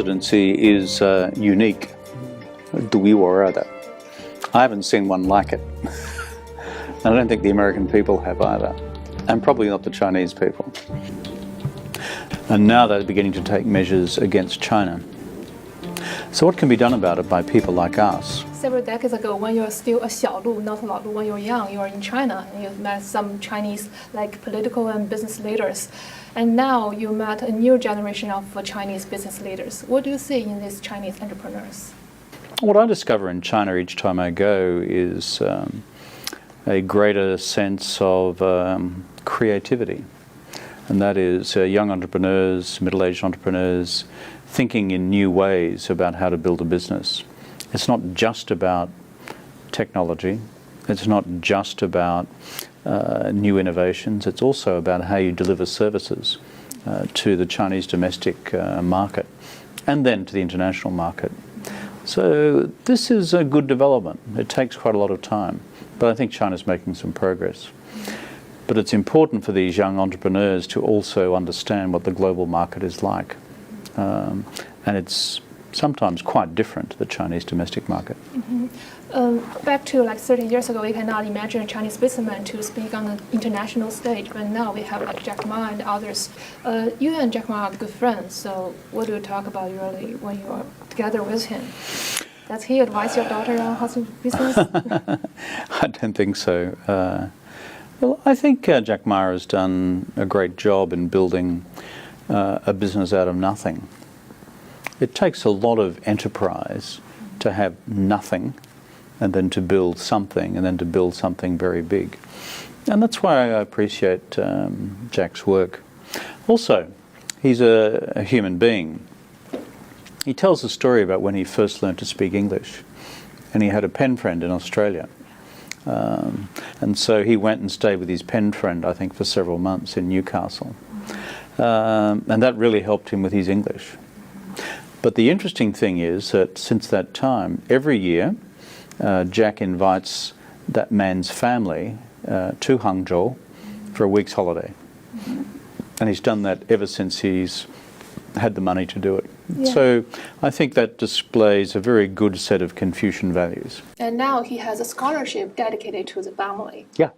Presidency is unique, 独一无二的. I haven't seen one like it. I don't think the American people have either, and probably not the Chinese people. And now they're beginning to take measures against China. So what can be done about it by people like us? Several decades ago, when you're still a 小路, not a 老路, when you're young, you were in China and you met some Chinese like political and business leaders. And now you met a new generation of Chinese business leaders. What do you see in these Chinese entrepreneurs? What I discover in China each time I go is a greater sense of creativity. And that is young entrepreneurs, middle-aged entrepreneurs, thinking in new ways about how to build a business. It's not just about technology. It's not just about new innovations. It's also about how you deliver services to the Chinese domestic market and then to the international market. So this is a good development. It takes quite a lot of time, but I think China's making some progress. But it's important for these young entrepreneurs to also understand what the global market is like. And it's sometimes quite different to the Chinese domestic market. Back to like 30 years ago, we cannot imagine a Chinese businessman to speak on an international stage, but now we have like Jack Ma and others. You and Jack Ma are good friends, so what do you talk about usually when you are together with him? Does he advise your daughter on how to do business? I don't think so. Well, I think Jack Ma has done a great job in building a business out of nothing. It takes a lot of enterprise to have nothing and then to build something and then to build something very big. And that's why I appreciate Jack's work. Also, he's a human being. He tells a story about when he first learned to speak English, and he had a pen friend in Australia. And so he went and stayed with his pen friend, I think, for several months in Newcastle. And that really helped him with his English. But the interesting thing is that since that time, every year, Jack invites that man's family to Hangzhou for a week's holiday. And he's done that ever since he's had the money to do it. Yeah. So I think that displays a very good set of Confucian values. And now he has a scholarship dedicated to the family. Yeah.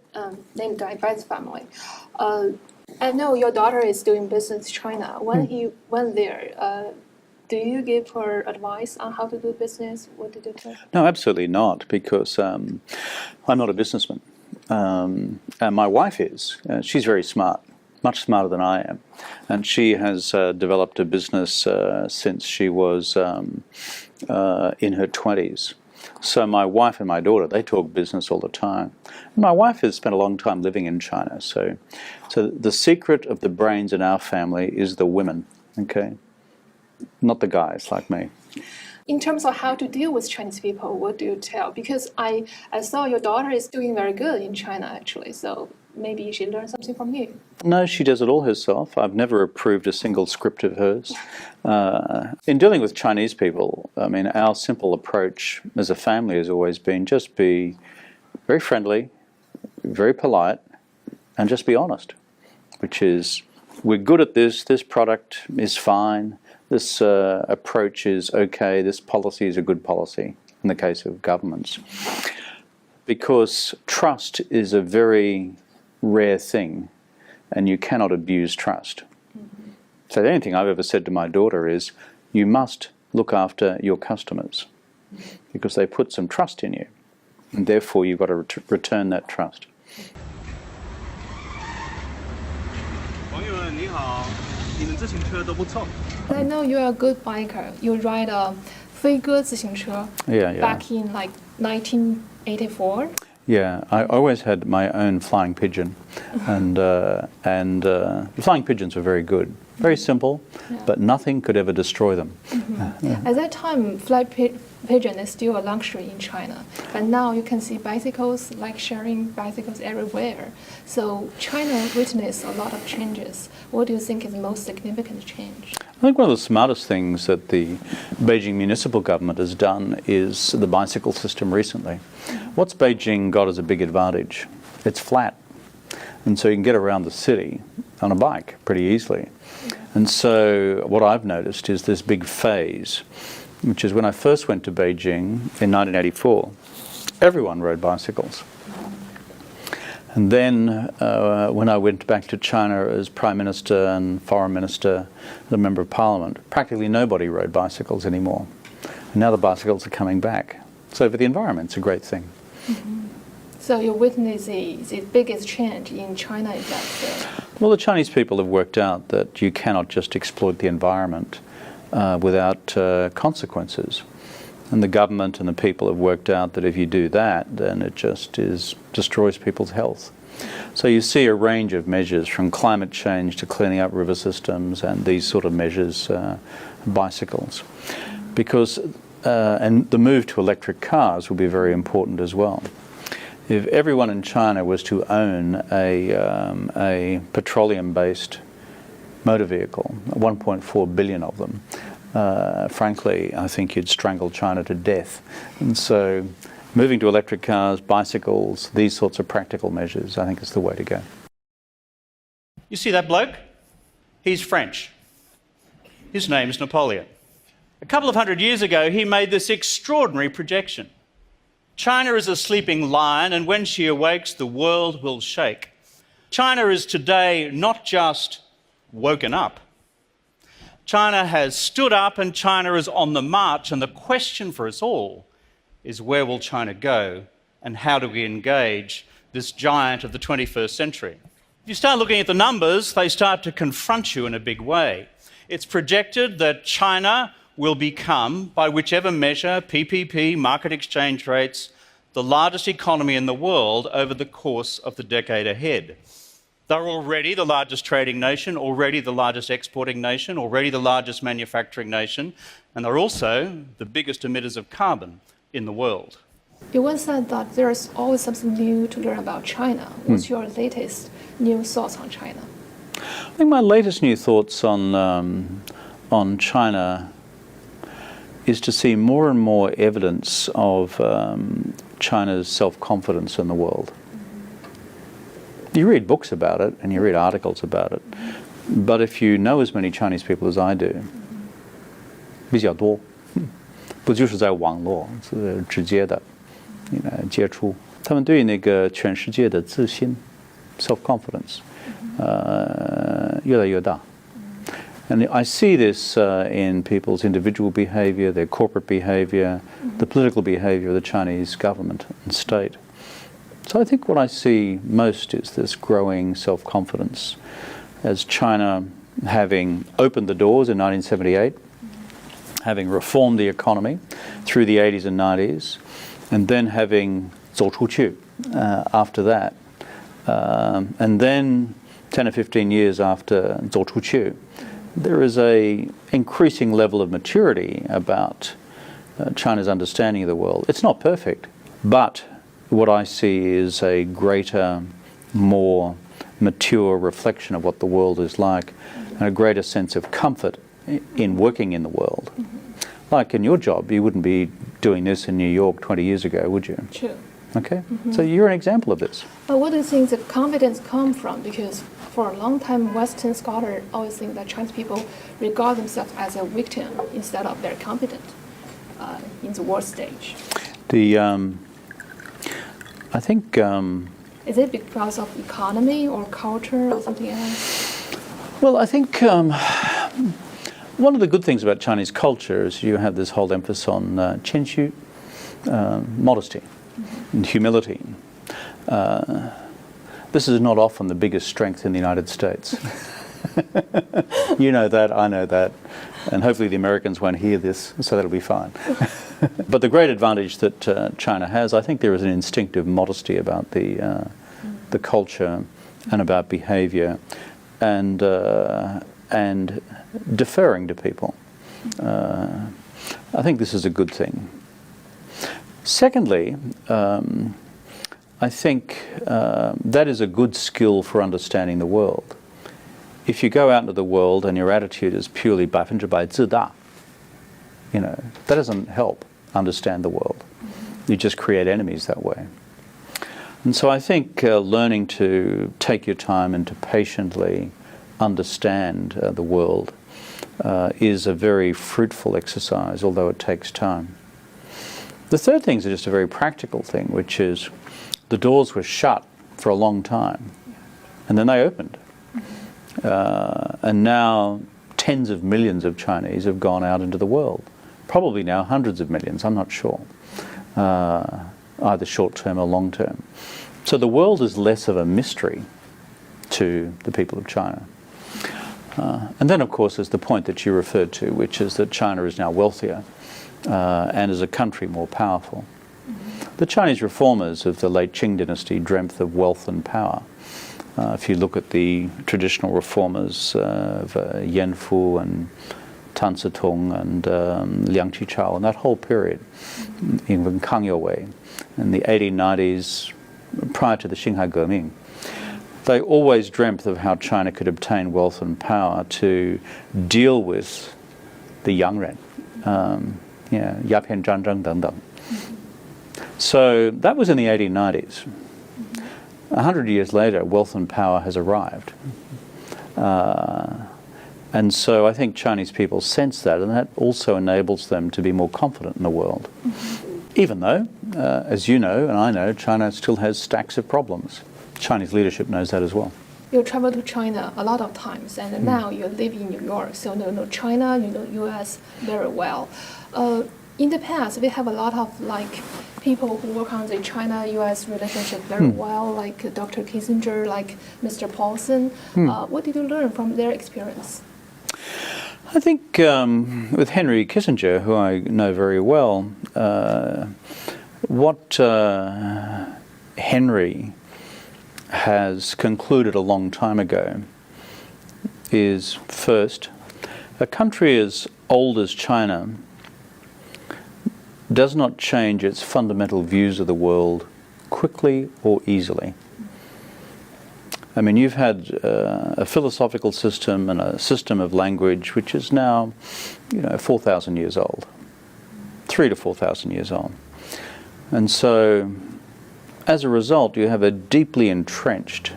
Named by the family. I know your daughter is doing business in China. When he went there, do you give her advice on how to do business? What did you tell her? No, absolutely not, because I'm not a businessman. And my wife is. She's very smart, much smarter than I am. And she has developed a business since she was in her 20s. So my wife and my daughter, they talk business all the time. And my wife has spent a long time living in China. So the secret of the brains in our family is the women, okay? Not the guys like me. In terms of how to deal with Chinese people, what do you tell? Because I saw your daughter is doing very good in China, actually. So maybe she learned something from you. No, she does it all herself. I've never approved a single script of hers. In dealing with Chinese people, I mean, our simple approach as a family has always been just be very friendly, very polite, and just be honest, which is, we're good at this product is fine, this approach is okay, this policy is a good policy, in the case of governments. Because trust is a very rare thing, and you cannot abuse trust. So the only thing I've ever said to my daughter is, you must look after your customers, because they put some trust in you, and therefore you've got to return that trust. I know you're a good biker. You ride a 飞鸽自行车 back in like 1984. Yeah, I always had my own flying pigeon, and flying pigeons were very good. Very simple, but nothing could ever destroy them. At that time, flight pigeon is still a luxury in China, but now you can see bicycles, like sharing bicycles everywhere. So China witnessed a lot of changes. What do you think is the most significant change? I think one of the smartest things that the Beijing municipal government has done is the bicycle system recently. What's Beijing got as a big advantage? It's flat. And so you can get around the city on a bike pretty easily. And so what I've noticed is this big phase, which is when I first went to Beijing in 1984, everyone rode bicycles. And then when I went back to China as Prime Minister and Foreign Minister, the Member of Parliament, practically nobody rode bicycles anymore. And now the bicycles are coming back. So for the environment, it's a great thing. So you witness the biggest change in China is that? Well, the Chinese people have worked out that you cannot just exploit the environment without consequences. And the government and the people have worked out that if you do that, then it just destroys people's health. So you see a range of measures from climate change to cleaning up river systems and these sort of measures, bicycles. Because, and the move to electric cars will be very important as well. If everyone in China was to own a petroleum-based motor vehicle, 1.4 billion of them, frankly, I think you'd strangle China to death. And so moving to electric cars, bicycles, these sorts of practical measures, I think is the way to go. You see that bloke? He's French. His name's Napoleon. A couple of hundred years ago, he made this extraordinary projection. China is a sleeping lion, and when she awakes, the world will shake. China is today not just woken up. China has stood up and China is on the march, and the question for us all is where will China go and how do we engage this giant of the 21st century? If you start looking at the numbers, they start to confront you in a big way. It's projected that China will become, by whichever measure, PPP, market exchange rates, the largest economy in the world over the course of the decade ahead. They're already the largest trading nation, already the largest exporting nation, already the largest manufacturing nation, and they're also the biggest emitters of carbon in the world. You once said that there's always something new to learn about China. What's your latest new thoughts on China? I think my latest new thoughts on China is to see more and more evidence of China's self-confidence in the world. You read books about it and you read articles about it, but if you know as many Chinese people as I do, 比较多，不就是在网络是直接的，接触，他们对那个全世界的自信 ，self-confidence，越来越大。And I see this in people's individual behavior, their corporate behavior, the political behavior of the Chinese government and state. So I think what I see most is this growing self-confidence as China, having opened the doors in 1978, having reformed the economy through the 80s and 90s, and then having 走出去 after that. And then 10 or 15 years after 走出去, there is a increasing level of maturity about China's understanding of the world. It's not perfect, but what I see is a greater, more mature reflection of what the world is like, and a greater sense of comfort in working in the world. Like in your job, you wouldn't be doing this in New York 20 years ago, would you? True. Okay, so you're an example of this. But what do you think the confidence come from? Because for a long time, Western scholars always think that Chinese people regard themselves as a victim instead of very competent in the world stage. I think... is it because of economy or culture or something else? Well, I think one of the good things about Chinese culture is you have this whole emphasis on 谦虚, modesty and humility. This is not often the biggest strength in the United States. You know that, I know that, and hopefully the Americans won't hear this, so that'll be fine. But the great advantage that China has, I think there is an instinctive modesty about the culture and about behavior, and deferring to people. I think this is a good thing. Secondly, I think that is a good skill for understanding the world. If you go out into the world and your attitude is purely 100% 自大, that doesn't help understand the world. You just create enemies that way. And so I think learning to take your time and to patiently understand the world is a very fruitful exercise, although it takes time. The third thing is just a very practical thing, which is the doors were shut for a long time, and then they opened. And now tens of millions of Chinese have gone out into the world. Probably now hundreds of millions, I'm not sure, either short-term or long-term. So the world is less of a mystery to the people of China. And then, of course, there's the point that you referred to, which is that China is now wealthier and as a country more powerful. The Chinese reformers of the late Qing dynasty dreamt of wealth and power. If you look at the traditional reformers of Yan Fu and Tan Tong and Liang Qichao and that whole period, even Kang Youwei, in the 1890s, prior to the Xinhai Geming, they always dreamt of how China could obtain wealth and power to deal with the young ren, Yapian Zhanzheng Dengdeng. So that was in the 1890s. 100 years later, wealth and power has arrived. And so I think Chinese people sense that, and that also enables them to be more confident in the world. Even though, as you know and I know, China still has stacks of problems. Chinese leadership knows that as well. You travel to China a lot of times, and now you live in New York, so you know China, you know U.S. very well. In the past, we have a lot of people who work on the China-U.S. relationship very well, like Dr. Kissinger, like Mr. Paulson. What did you learn from their experience? I think with Henry Kissinger, who I know very well, what Henry has concluded a long time ago is, first, a country as old as China does not change its fundamental views of the world quickly or easily. I mean, you've had a philosophical system and a system of language which is now, 4,000 years old, 3,000 to 4,000 years old. And so, as a result, you have a deeply entrenched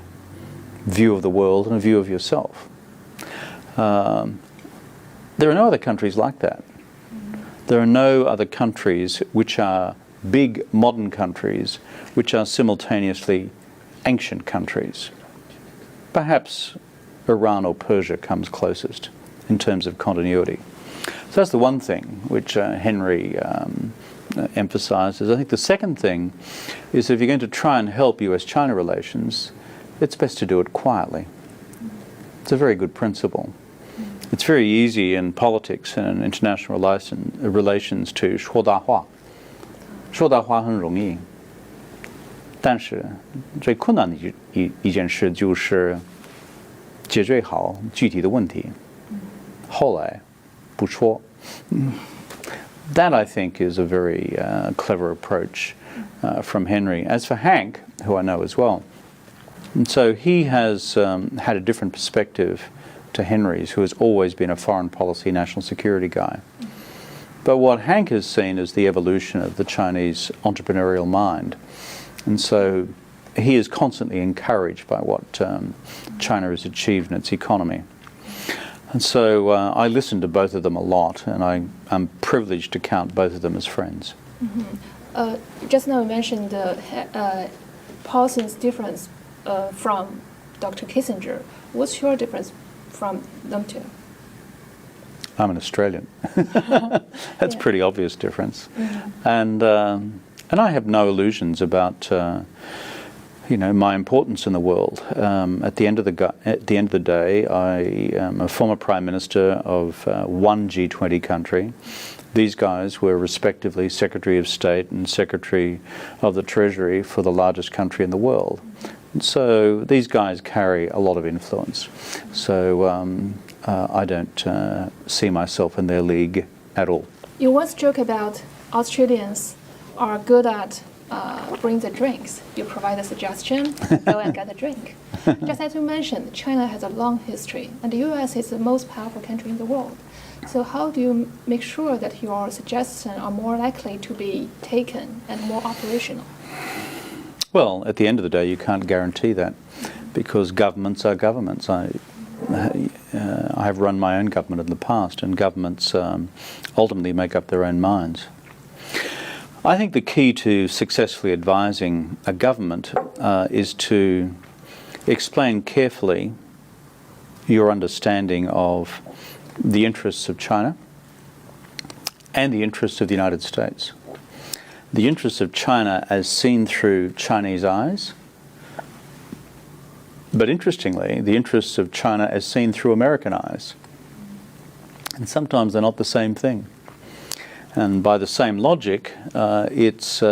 view of the world and a view of yourself. There are no other countries like that. There are no other countries which are big modern countries which are simultaneously ancient countries. Perhaps Iran or Persia comes closest in terms of continuity. So that's the one thing which Henry emphasizes. I think the second thing is if you're going to try and help US-China relations, it's best to do it quietly. It's a very good principle. It's very easy in politics and in international relations to 说大话。说大话很容易，但是最困难的一件事就是解决好具体的问题，后来不说。That, I think, is a very clever approach from Henry. As for Hank, who I know as well, and so he has had a different perspective to Henry's, who has always been a foreign policy, national security guy. But what Hank has seen is the evolution of the Chinese entrepreneurial mind. And so he is constantly encouraged by what China has achieved in its economy. And so I listen to both of them a lot, and I'm privileged to count both of them as friends. Just now you mentioned Paulson's difference from Dr. Kissinger. What's your difference from them two? I'm an Australian. That's a pretty obvious difference. And I have no illusions about my importance in the world. At the end of the day, I am a former Prime Minister of one G20 country. These guys were respectively Secretary of State and Secretary of the Treasury for the largest country in the world. And so these guys carry a lot of influence. So I don't see myself in their league at all. You once joked about Australians are good at bring the drinks. You provide a suggestion, go and get a drink. Just as you mentioned, China has a long history, and the U.S. is the most powerful country in the world. So how do you make sure that your suggestions are more likely to be taken and more operational? Well, at the end of the day, you can't guarantee that because governments are governments. I have run my own government in the past, and governments ultimately make up their own minds. I think the key to successfully advising a government is to explain carefully your understanding of the interests of China and the interests of the United States. The interests of China as seen through Chinese eyes, but interestingly, the interests of China as seen through American eyes. And sometimes they're not the same thing. And by the same logic, it's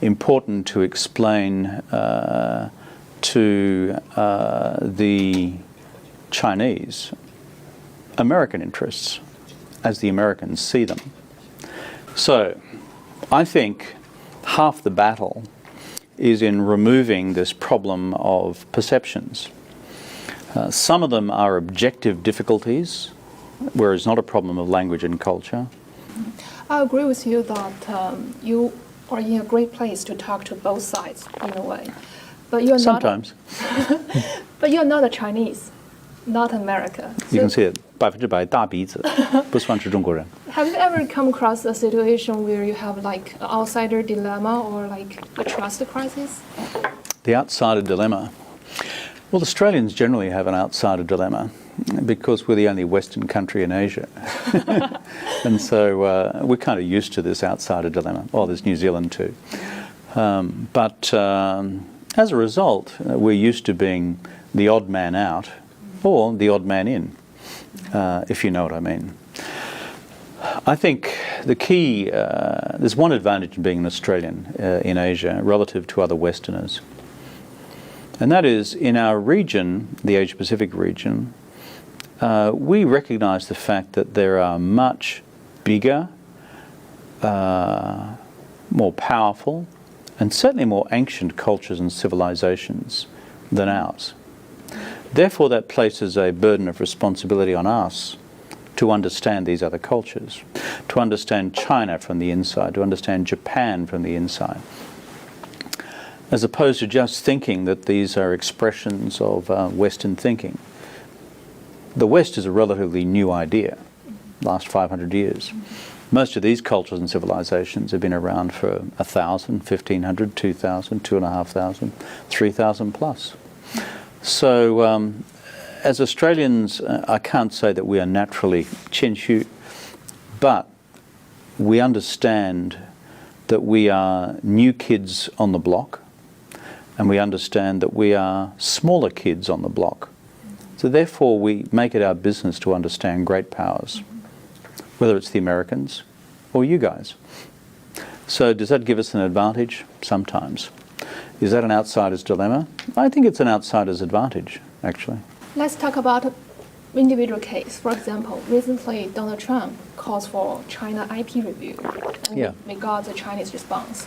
important to explain to the Chinese American interests as the Americans see them. So, I think half the battle is in removing this problem of perceptions. Some of them are objective difficulties, where it's not a problem of language and culture. I agree with you that you are in a great place to talk to both sides in a way. But you're Sometimes. But you're not a Chinese, not America. You can see it. 100%大鼻子，不算是中国人。 Have you ever come across a situation where you have like an outsider dilemma or like a trust crisis? The outsider dilemma. Well, Australians generally have an outsider dilemma because we're the only Western country in Asia. And so we're kind of used to this outsider dilemma. Oh, there's New Zealand too. But as a result, we're used to being the odd man out or the odd man in, if you know what I mean. I think the key, there's one advantage in being an Australian in Asia relative to other Westerners. And that is, in our region, the Asia-Pacific region, we recognise the fact that there are much bigger, more powerful, and certainly more ancient cultures and civilizations than ours. Therefore, that places a burden of responsibility on us to understand these other cultures, to understand China from the inside, to understand Japan from the inside, as opposed to just thinking that these are expressions of Western thinking. The West is a relatively new idea, last 500 years. Most of these cultures and civilizations have been around for 1,000, 1,500, 2,000, 2,500, 3,000 plus. So as Australians, I can't say that we are naturally Chinchu, but we understand that we are new kids on the block, and we understand that we are smaller kids on the block. So therefore we make it our business to understand great powers, whether it's the Americans or you guys. So does that give us an advantage? Sometimes. Is that an outsider's dilemma? I think it's an outsider's advantage, actually. Let's talk about an individual case. For example, recently Donald Trump calls for China IP review, and we got the Chinese response.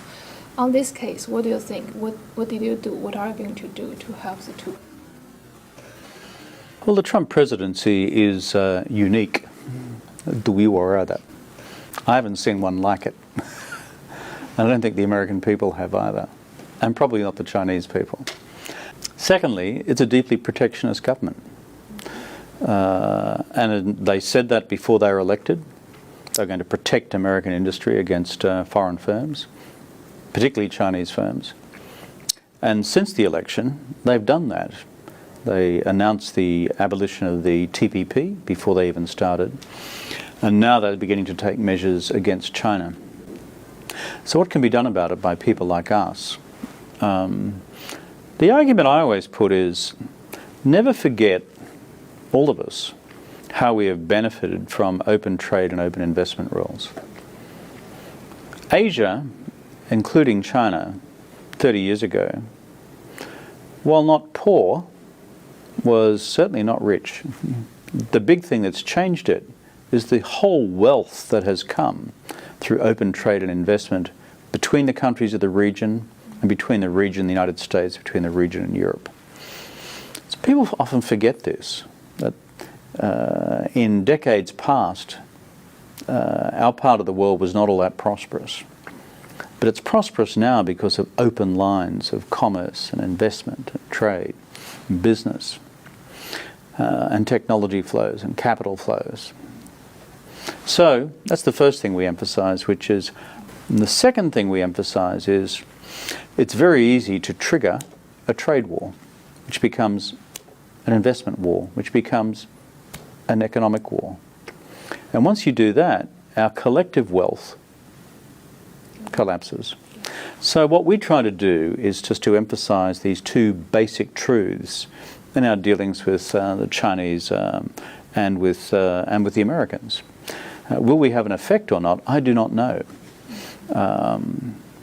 On this case, what do you think? What did you do? What are you going to do to help the two? Well, the Trump presidency is unique. I haven't seen one like it. I don't think the American people have either, and probably not the Chinese people. Secondly, it's a deeply protectionist government. And they said that before they were elected. They're going to protect American industry against foreign firms, particularly Chinese firms. And since the election, they've done that. They announced the abolition of the TPP before they even started. And now they're beginning to take measures against China. So what can be done about it by people like us? The argument I always put is, never forget, all of us, how we have benefited from open trade and open investment rules. Asia, including China, 30 years ago, while not poor, was certainly not rich. The big thing that's changed it is the whole wealth that has come through open trade and investment between the countries of the region and between the region and the United States, between the region and Europe. So people often forget this, that in decades past, our part of the world was not all that prosperous. But But it's prosperous now because of open lines of commerce and investment and trade and business and technology flows and capital flows. So that's the first thing we emphasize, which is, and the second thing we emphasize is it's very easy to trigger a trade war, which becomes an investment war, which becomes an economic war. And once you do that, our collective wealth collapses. So what we try to do is just to emphasize these two basic truths in our dealings with the Chinese and with the Americans. Will we have an effect or not? I do not know.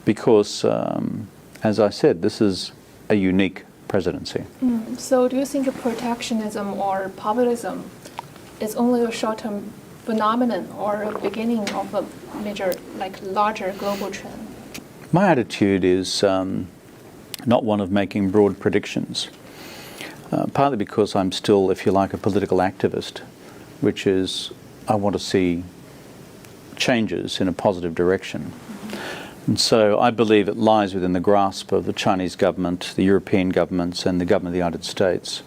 Because, as I said, this is a unique presidency. So do you think protectionism or populism is only a short-term phenomenon or a beginning of a major, larger global trend? My attitude is not one of making broad predictions, partly because I'm still, if you like, a political activist, which is I want to see changes in a positive direction. And so I believe it lies within the grasp of the Chinese government, the European governments, and the government of the United States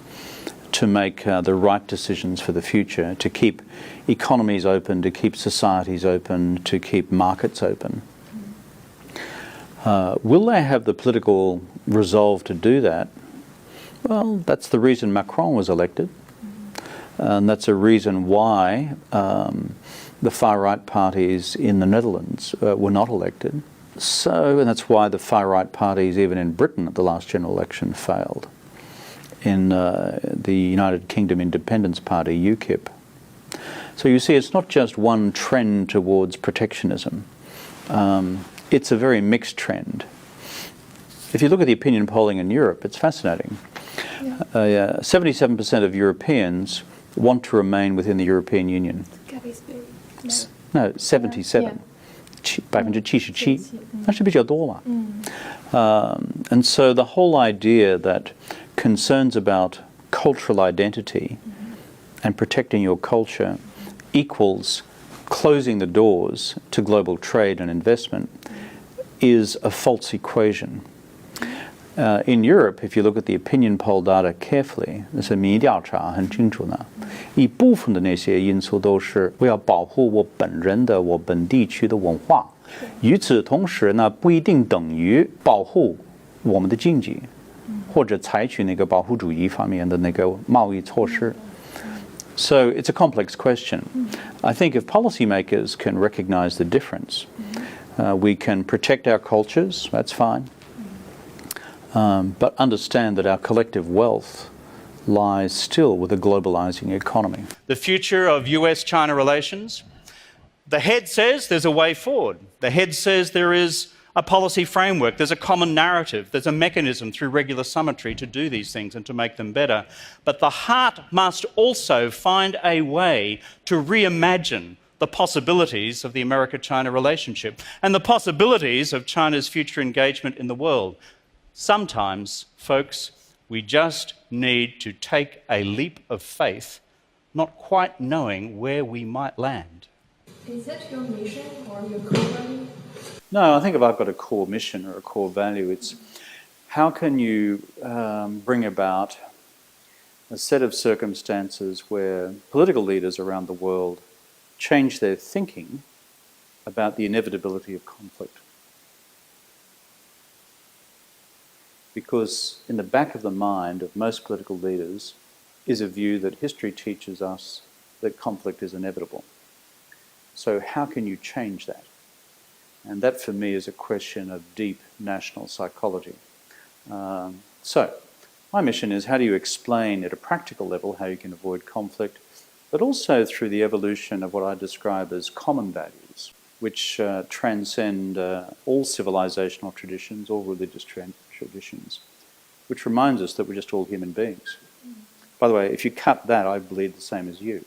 to make the right decisions for the future, to keep economies open, to keep societies open, to keep markets open. Will they have the political resolve to do that? Well, that's the reason Macron was elected. And that's a reason why the far-right parties in the Netherlands were not elected. So, and that's why the far-right parties, even in Britain at the last general election, failed. In the United Kingdom Independence Party, UKIP. So you see, it's not just one trend towards protectionism. It's a very mixed trend. If you look at the opinion polling in Europe, it's fascinating. 77% of Europeans want to remain within the European Union. No, 77. 77%，那是比较多嘛。And so the whole idea that concerns about cultural identity and protecting your culture equals closing the doors to global trade and investment is a false equation. In Europe, if you look at the opinion poll data carefully, 那是民意调查很清楚呢，一部分的那些因素都是我要保护我本人的我本地区的文化，与此同时呢，不一定等于保护我们的经济，或者采取那个保护主义方面的那个贸易措施。So it's a complex question. I think if policymakers can recognize the difference, we can protect our cultures, that's fine. But understand that our collective wealth lies still with a globalizing economy. The future of US-China relations, the head says there's a way forward. The head says there is a policy framework, there's a common narrative, there's a mechanism through regular summitry to do these things and to make them better. But the heart must also find a way to reimagine the possibilities of the America-China relationship and the possibilities of China's future engagement in the world. Sometimes, folks, we just need to take a leap of faith, not quite knowing where we might land. Is that your mission or your core value? No, I think if I've got a core mission or a core value, it's how can you bring about a set of circumstances where political leaders around the world change their thinking about the inevitability of conflict. Because in the back of the mind of most political leaders is a view that history teaches us that conflict is inevitable. So how can you change that? And that for me is a question of deep national psychology. So my mission is how do you explain at a practical level how you can avoid conflict, but also through the evolution of what I describe as common values, which transcend all civilizational traditions, all religious traditions, which reminds us that we're just all human beings. By the way, if you cut that, I believe the same as you.